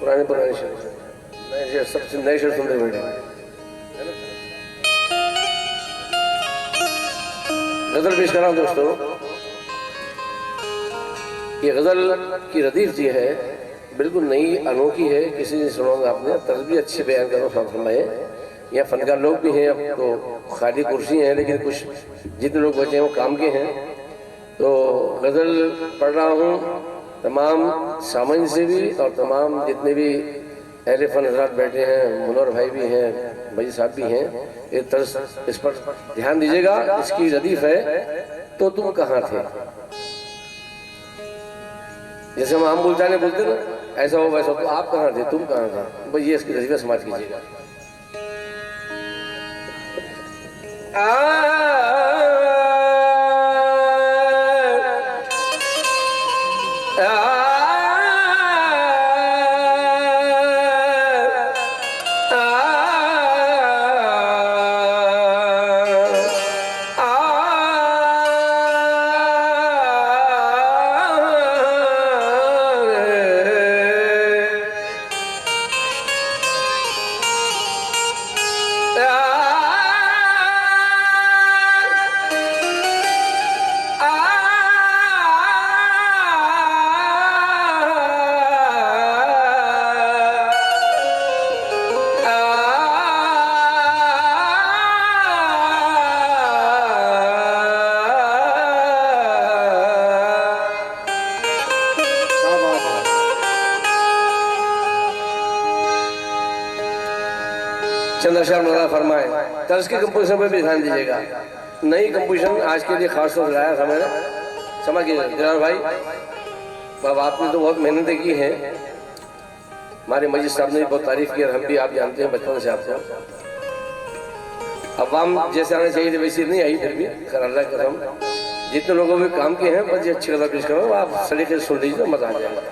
पुराने पुराने शेर, नए शेर, सबसे नए शेर सुनने बैठे। गजल पेश कर रहा हूं दोस्तों। ये गजल की रदीफ जी है, बिल्कुल नई अनोखी है, किसी ने सुना होगा आपने। तर्ज भी अच्छी बयान करो फरमाए। यहाँ फनकार लोग भी हैं, अब तो खाली कुर्सी हैं, लेकिन कुछ जितने लोग बचे हैं वो काम के हैं। तो गजल पढ़ रहा हूँ तमाम सामान्य से भी, और तमाम जितने भी अहले फन हज़रात बैठे हैं, मुनव्वर भाई भी हैं, भाई साहब भी हैं। ये तर्ज इस पर ध्यान दीजिएगा। इसकी रदीफ है, तो तुम कहाँ थे। जैसे हम आम बोलचाने बोलते ना, ऐसा हो वैसा, तो आप कहाँ थे, तुम कहाँ थे। भाई ये इसकी रदीफ समाज कीजिएगा। चंद्रशेखर मौलाना फरमाए। तर्ज की कंपोजिशन पर भी ध्यान दीजिएगा। नई कंपोजिशन आज के लिए खास तौर से लाया था मैंने, समझ लीजिए जनाब भाई। अब आपने तो बहुत मेहनतें की हैं, हमारे मजीद साहब ने भी बहुत तारीफ की, और हम भी, आप जानते हैं बचपन से आपको। अवाम जैसे आना चाहिए थे वैसे नहीं आई, फिर भी खैर अल्लाह की कसम जितने लोगों में काम किए हैं, बस ये अच्छी गजल पेश करो, आप सलीके से सुन लीजिए, मजा आ जाएगा।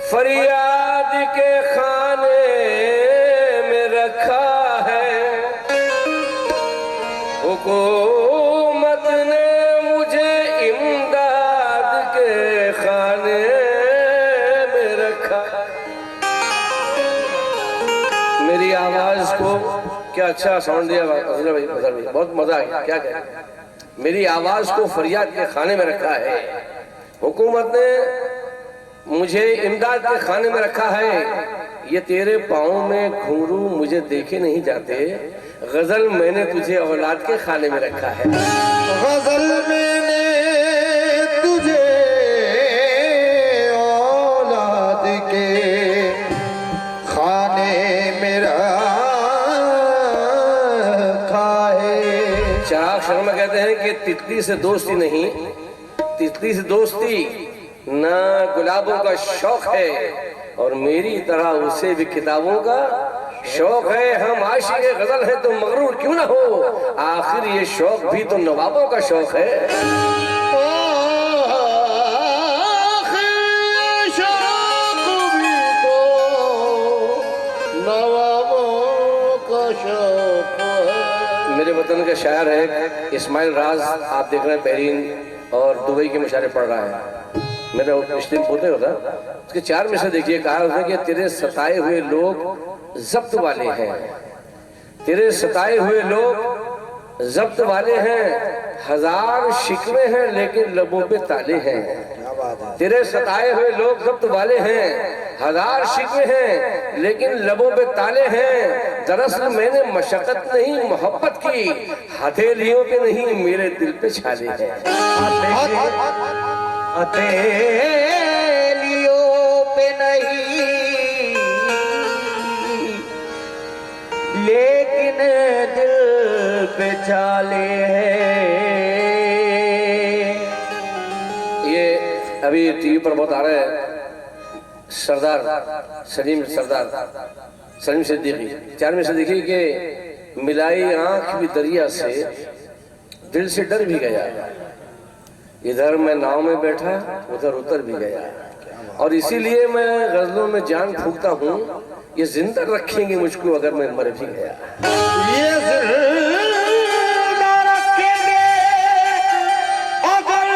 फरियाद के खाने में रखा है, हुकूमत ने मुझे इमदाद के खाने में रखा। मेरी आवाज को क्या अच्छा साउंड दिया भाई, बहुत मजा आया। क्या कह, मेरी आवाज को फरियाद के खाने में रखा है, हुकूमत ने मुझे इमदाद के खाने में रखा है। ये तेरे पाँव में घुंघरू मुझे देखे नहीं जाते, गजल मैंने तुझे औलाद के खाने में रखा है। गजल मैंने तुझे औलाद के खाने में रखा है। चिराग शर्मा कहते हैं कि तितली से दोस्ती नहीं, तितली से दोस्ती ना गुलाबों का शौक है, और मेरी तरह उसे भी किताबों का शौक है। हम आशिक़े गजल है तो मगरूर क्यों ना हो, आखिर ये शौक भी तो नवाबों का शौक है। शौक भी तो नवाबों का शौक है। मेरे वतन का शायर है इस्माइल राज, आप देख रहे हैं बहरीन और दुबई के मुशायरे पढ़ रहा है। मेरा पिछले पोते होता, उसके 4 में से देखिए, कहा उसने कि तेरे सताए हुए लोग जब्त वाले हैं, तेरे सताए हुए लोग जब्त वाले हैं, हजार शिकवे हैं लेकिन लबों पे ताले हैं। तेरे सताए हुए लोग जब्त वाले हैं, हजार शिकवे हैं लेकिन लबों पे ताले हैं। दरअसल मैंने मशक्कत नहीं मोहब्बत की, हथेलियों पे नहीं मेरे दिल पे छाले हैं। हथेलियों पे नहीं लेकिन दिल पे छाले हैं। ये अभी टीवी पर बहुत आ रहा है, सरदार सलीम सिद्दीकी 4 में से देखिए कि मिलाई आंख भी दरिया से, दिल से डर भी गया, इधर मैं नाव में बैठा उधर उतर भी गया, और इसीलिए मैं गजलों में जान फूंकता हूँ ये जिंदा रखेंगे मुझको अगर मैं मर भी गया। ये जिंदा रखेंगे अगर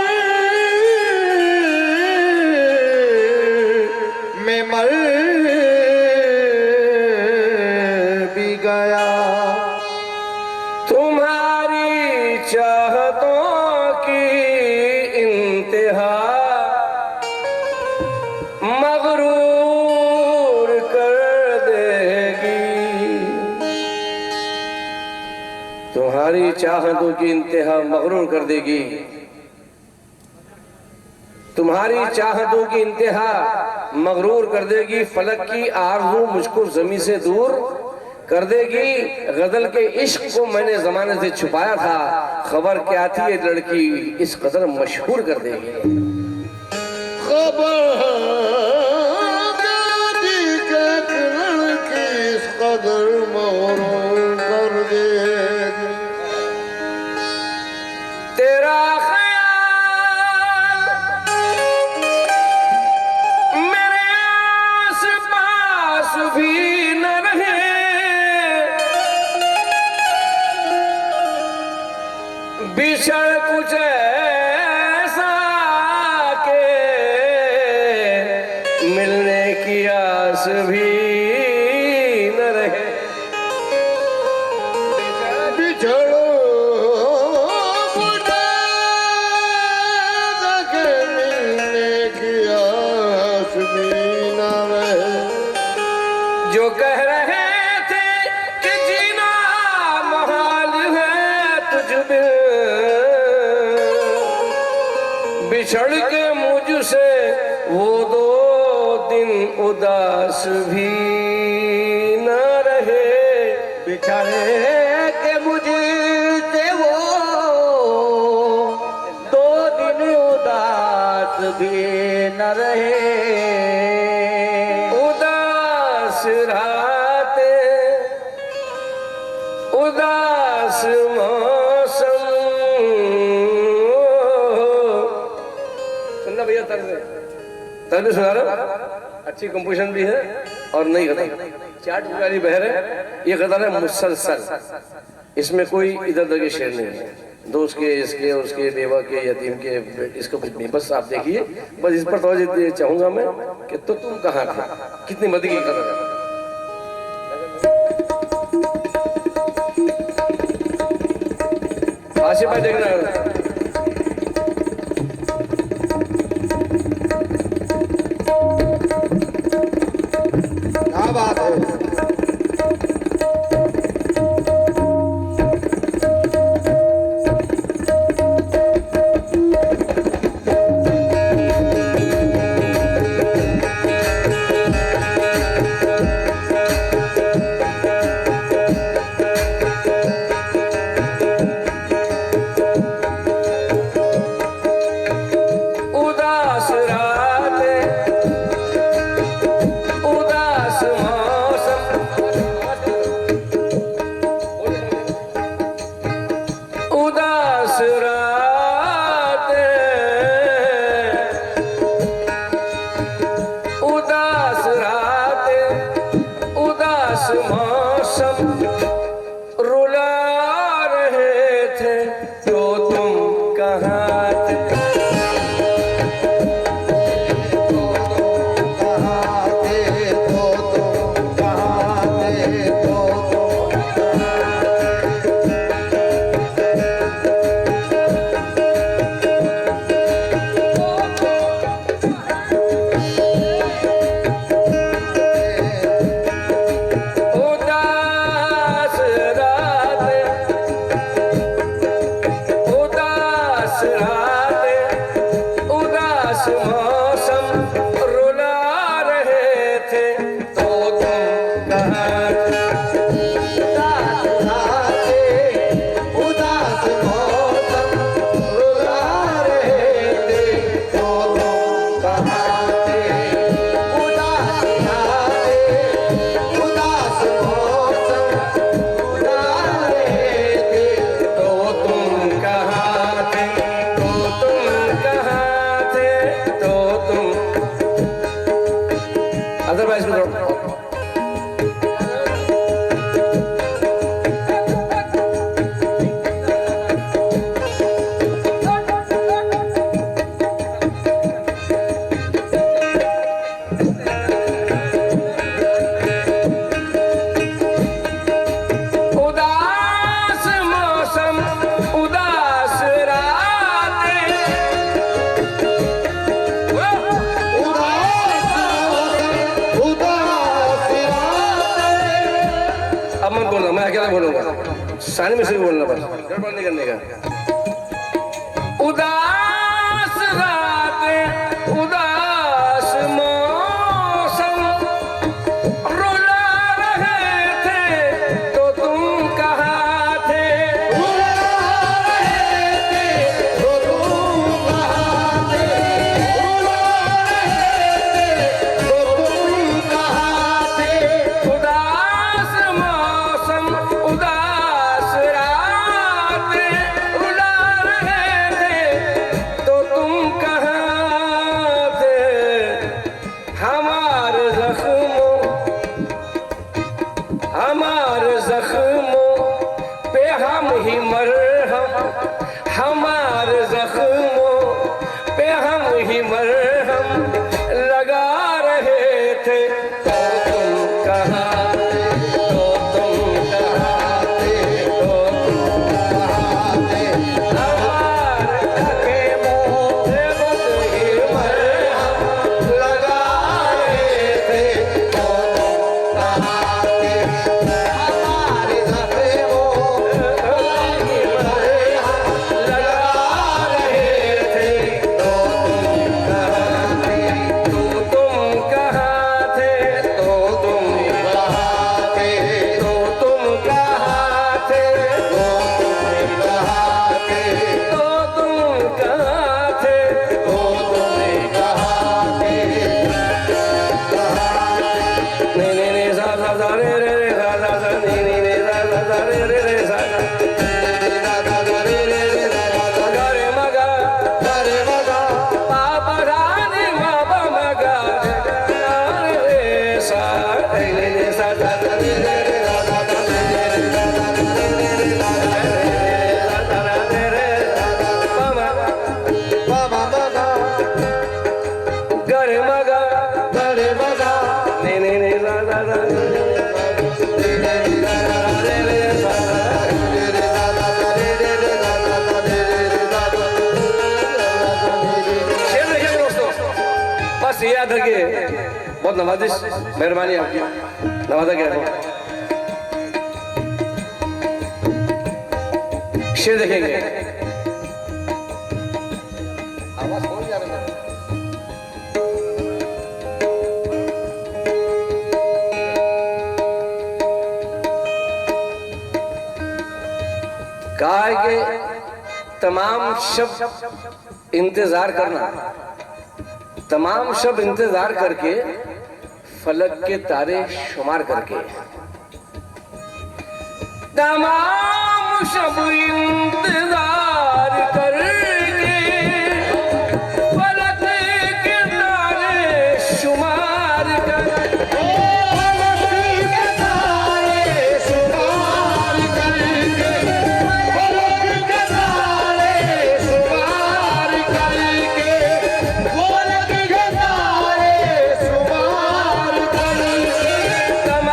मैं मर भी गया। तुम्हारी चाहतों की इंतहा मगरूर कर देगी। तुम्हारी चाहतों की इंतहा मगरूर कर देगी। तुम्हारी चाहतों की इंतहा मगरूर कर देगी। फलक की आरज़ू मुझको ज़मीं से दूर कर देगी। गजल के इश्क को मैंने जमाने से छुपाया था, खबर क्या थी ये लड़की इस कदर मशहूर कर देगी। खबर लड़की इस कदर मगरूर कर देगी। तेरा ख्याल मेरे आस पास भी न रहे। बिछड़ कुछ ऐसा के मिलने की आस भी न रहे। बिछड़ो मिलने की आस भी न रहे। जो कह रहे थे कि जीना महाल है तुझ बिन, बिछड़ के मुझसे वो 2 दिन उदास भी न रहे। बिछड़े के मुझसे वो 2 दिन उदास भी न रहे। उदास रातें, उदास मौसम। सुनना भैया, तर्ज भी सुना रहा, अच्छी कंपोजिशन भी है और नई गजल, 4 टुकड़ी बहर है। ये गजल है मुसलसल, इसमें कोई इधर उधर के शेर नहीं है। दोस्त के, इसके, उसके, बेवा के, यतीम के, इसको कुछ नहीं। बस आप देखिए, बस इस पर तवज्जो चाहूंगा मैं कि तो तुम कहाँ थे। कितनी मदद की गजल है। आशिफ भाई देखना, क्या बात है। उदास रातें, उदास मौसम, उदास रातें, उदास रातें, उदास मौसम रुला रहे थे तो तुम कहाँ थे। उदास रातें, उदास रातें, उदास मौसम रुला रहे थे तो तुम कहाँ थे। उदास मौसम रुला रहे थे तो तुम कहाँ थे। उदास रातें, उदास मौसम रुला रहे थे तो तुम कहाँ थे, तो तुम कहाँ थे, तो तुम। अदरवाइज बाकी अलग बोलूंगा, सानी में से भी बोलना, बस गड़बड़ नहीं करने का। उदास रातें, उदास मौसम, रुला रहे थे तो तुम कहाँ थे? रुला रहे थे तो तुम कहाँ थे? रुला रहे थे तो तुम कहाँ थे? उदास मौसम, उदास रातें, रुला रहे थे तो तुम कहाँ थे? हमारे जख्मों पे हम ही मरहम, हमारे जख्मों पे हम ही मरहम लगा रहे थे तो तुम कहाँ थे? तो तुम कहाँ थे? तो तुम कहाँ थे? हमारे जख्मों पे खुद ही मरहम लगा रहे थे तो तुम कहाँ थे? हमारे ज़ख्मों लगा रहे थे तो तुम कहाँ थे? तो तुम कहाँ थे? तो तुम कहाँ थे? तो तुम कहाँ थे? तो तुम कहाँ थे? नहीं नहीं नहीं सा सा सा रे रे रे सा सा सा नहीं नहीं नहीं सा सा सा रे रे रे सा सा गा रे मगा रे मगा पापा रानी बाबा मगा रे सा नहीं नहीं नहीं सा सा सा रे रे रे सा सा सा रे रे रे सा सा सा रे रे रे सा सा सा रे रे मामा बाबा मगा गा रे मगा रे मगा नहीं नहीं नहीं सा सा सा रे रे सा सा शेर देखिए दोस्तों, बस ये याद रखिए, बहुत नवाजिश, मेहरबानी आपकी, नवाजा गया हो। शेर देखेंगे, आवाज कौन जा रहा है? कहा है कि तमाम शब्द इंतजार करना, तमाम शब्द इंतजार करके, फलक के तारे शुमार करके, तमाम शब्द इंतजार करके, फलक के तारे शुमार करके,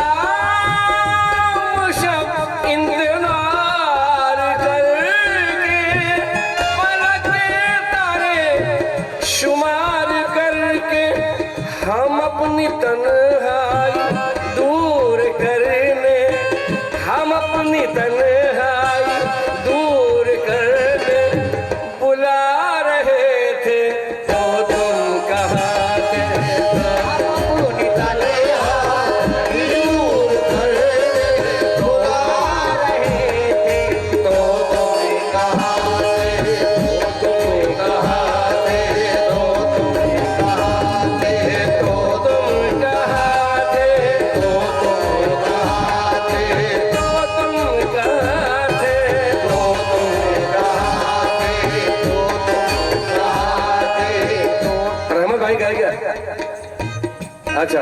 तमाम शब्द इंतजार करके, फलक के तारे शुमार करके, हम अपनी तन्हाई दूर करने, हम अपनी तन्हाई दूर करने बुला रहे थे तो तुम कहाँ थे? अपनी तन्हाई दूर करने बुला रहे थे तो तुम कहाँ थे? तो तुम कहाँ थे? तो तुम कहाँ थे? तो तुम कहाँ थे? तो तुम कहाँ थे? तो तुम कहाँ थे? तो तुम कहाँ थे? तो तुम कहाँ थे? रहमत भाई गा गया? अच्छा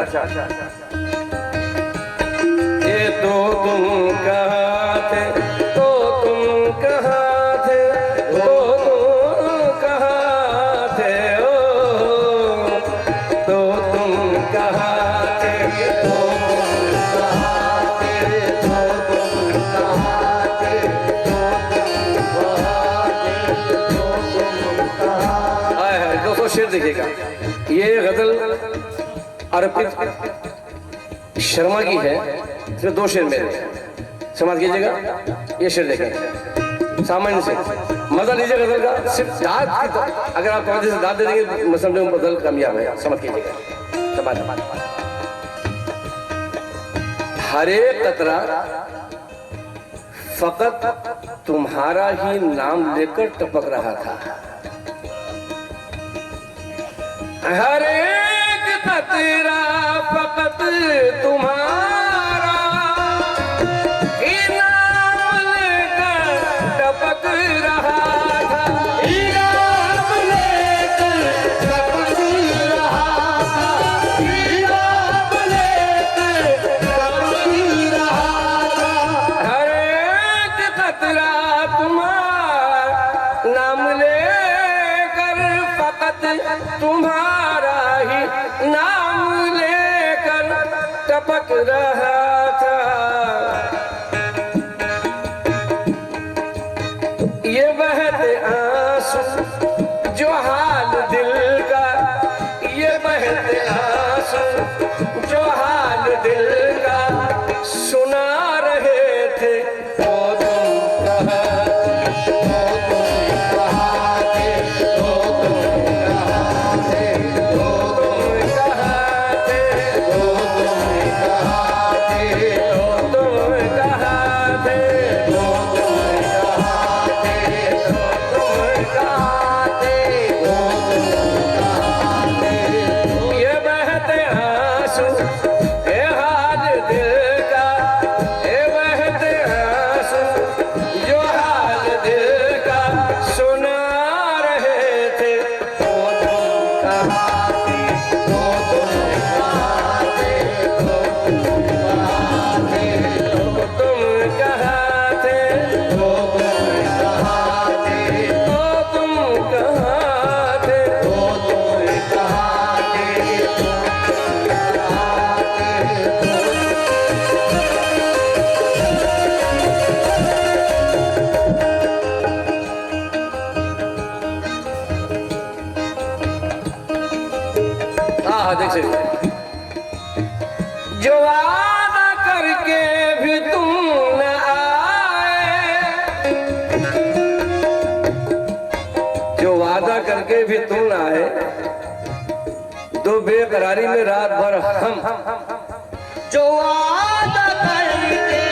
ये तो तुम कहाँ थे? तो तुम कहाँ थे? तो तुम कहाँ थे? ओ तो तुम कहाँ थे? तो तुम कहाँ थे? तो तुम कहाँ थे? तो तुम कहाँ थे? आए हाय दोस्तों, शेर देखिएगा, ये गजल अर्पित शर्मा की है, इसमें दो शेर मेरे हैं। समाप्त कीजिएगा। ये शेर देखें सामान्य से मजा लीजिए गजल का, सिर्फ दाद की तो अगर आप तवज्जो से दाद दे देंगे मसले में गजल कामयाब है। समझ कीजिएगा। हर एक कतरा फकत तुम्हारा ही नाम लेकर टपक रहा था। हर एक कतरा फकत तुम्हारा ही नाम लेकर टपक रहा था। नाम लेकर टपक रहा था, नाम लेकर टपक रहा था। हर एक कतरा तुम्हारा नाम लेकर फकत तुम्हारा ही नाम लेकर टपक रहा था। ये बहते आंसू जो हाल दिल का, ये बहते आंसू जो हाल दिल का सुना रहे थे। तो तुम कहाँ थे, तो तुम कहाँ थे, तो तुम कहाँ थे, तो तुम कहाँ थे, तो तुम कहाँ थे, तो तुम कहाँ थे, तो तुम कहाँ थे, ये बहते आंसू ये हाल दिल का, ये बहते आंसू जो हाल दिल का सुना रहे थे। तो तुम कहाँ थे, तो तुम कहाँ थे, तो तुम कहाँ थे, तो तुम कहाँ थे, तो तुम कहाँ थे, तो तुम कहाँ थे, तो तुम कहाँ थे। हाँ देख सकते जो वादा करके भी तुम न आए, जो वादा करके भी तुम न आए, दो बेकरारी में रात भर हम जो वादा करके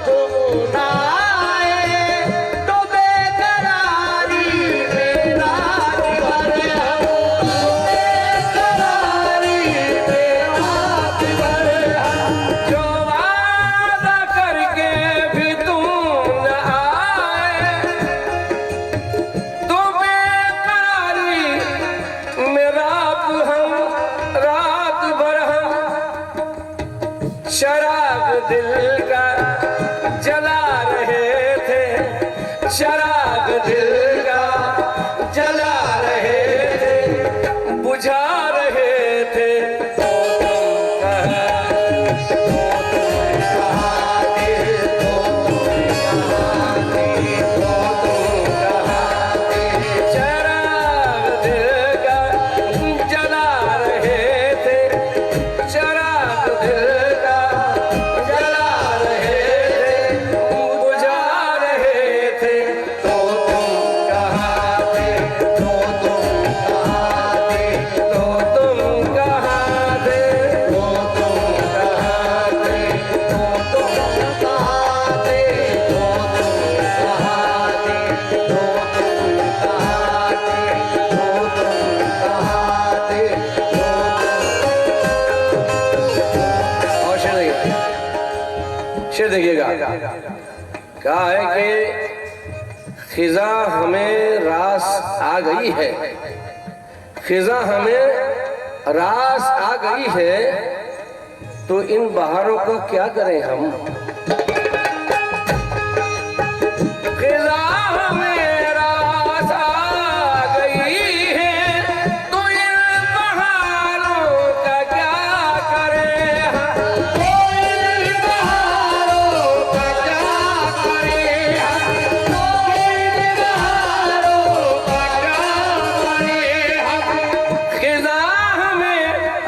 तुम ना आए, तो बेकरारी में रात भर हम, बेकरारी में रात भर हम। जो वादा करके भी तुम न आए, दो बेकरारी में रात भर हम शराब दिल का जला रहे थे, शराब दिल का जला रहे थे, बुझा रहे थे। तो तुम कहाँ थे, तो तुम कहाँ थे, शराब दिल का जला रहे थे, शराब दिल का जला रहे थे, बुझा रहे थे। तो तुम कहाँ थे, तो तुम कहाँ थे, तो तुम कहाँ थे, तो तुम कहाँ थे, तो तुम कहाँ थे, तो तुम कहाँ थे, तो तुम कहाँ थे, तो तुम कहाँ थे, और शेर देखिएगा कहा है कि खिजा हमें रास आ गई है, खिजा हमें रास आ गई है, तो इन बहारों का क्या करें हम। खिजा हमें रास आ गई है, तो इन बहारों का क्या करें हम। तो इन बहारों का क्या करें हम, तो इन बहारों का क्या करें हम। खिजा हमें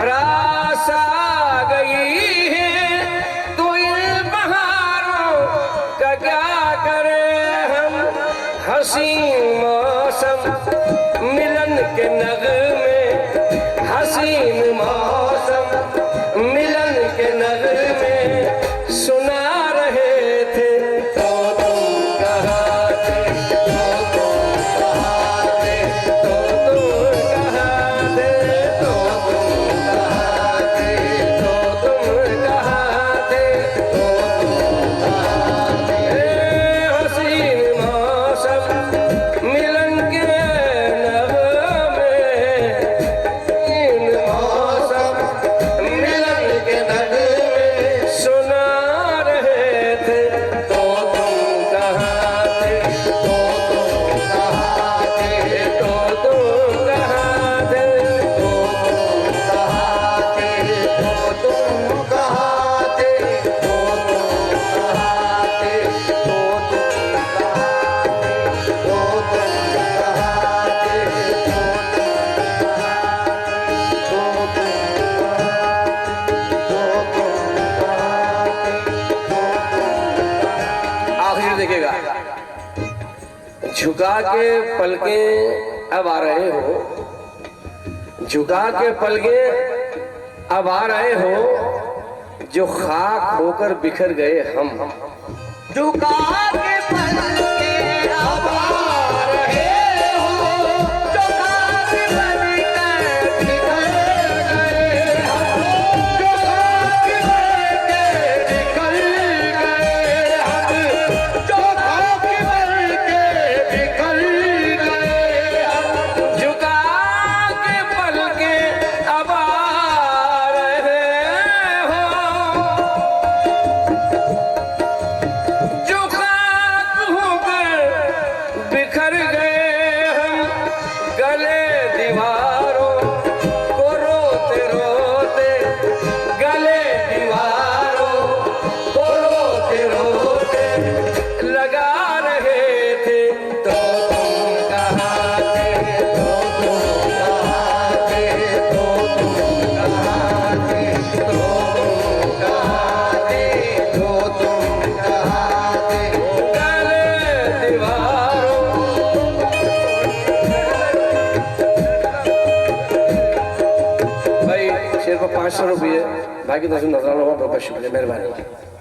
रास आ गई है, तो इन बहारों मौसम मिलन के नगमे सुना रहे थे, तो तुम कहाँ थे, तो तुम कहाँ थे, तो तुम कहाँ थे, तो तुम कहाँ थे, तो तुम कहाँ थे, तो तुम कहाँ थे। हसीन मौसम मिलन के नगमे, हसीन मौसम मिलन के नगमे सुना रहे थे, तो तुम कहाँ थे, तो तुम कहाँ थे, तो तुम कहाँ थे, तो तुम कहाँ थे, तो तुम कहाँ थे, तो तुम कहाँ थे, तो तुम आखिर देखिएगा, झुका के पलके अब आ रहे हो, झुका के पलके अब आ रहे हो, जो खाक होकर बिखर गए हम, झुका के पलके अब आ रहे हो, जो खाक बनकर बिखर गए हम, जो खाक बनकर बिखर गए हम, जो खाक बनकर बिखर गए हम। झुका के पलके अब आ रहे हो, जो खाक होकर बिखर गए हम, गले दीवारों को रोते रोते, गले दीवारों को रोते रोते लगा रहे थे, तो तुम कहाँ थे, तो तुम कहाँ थे, तो तुम कहाँ थे, तो तुम कहाँ थे, तो तुम कहाँ थे, गले दीवारों। भाई शेर को 500 रुपये भाई की तरफ से नजराना हुआ, बहुत बहुत शुक्रिया, मेहरबानी,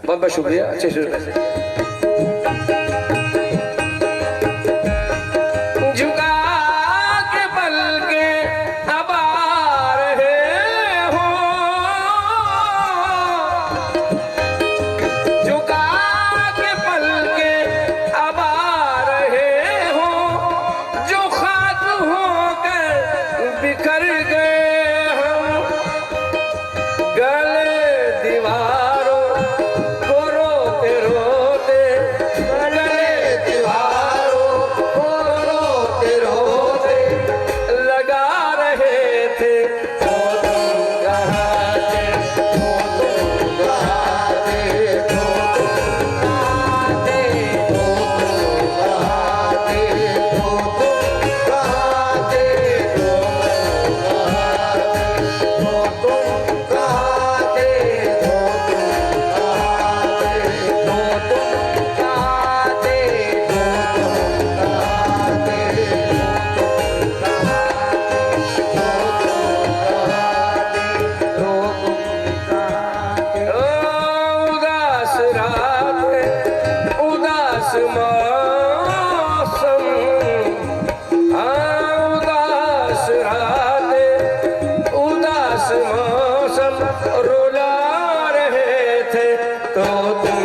बहुत बहुत शुक्रिया, अच्छे से झुका के पलके अब आ रहे हो, झुका के पलके अब आ रहे हो, जो खाक होकर बिखर गए हम, गले दीवारों को रोते रोते, गले दीवारों को रोते रोते लगा रहे थे, तो तुम कहाँ थे, तो तुम कहाँ थे, तो तुम कहाँ थे, तो तुम कहाँ थे, तो तुम कहाँ थे, तो तुम कहाँ थे, तो तुम कहाँ थे, तो तुम कहाँ थे, तो तुम कहाँ थे, उदास रात उदास मौसम, उदास रात उदास मौसम रुला रहे थे, तो तुम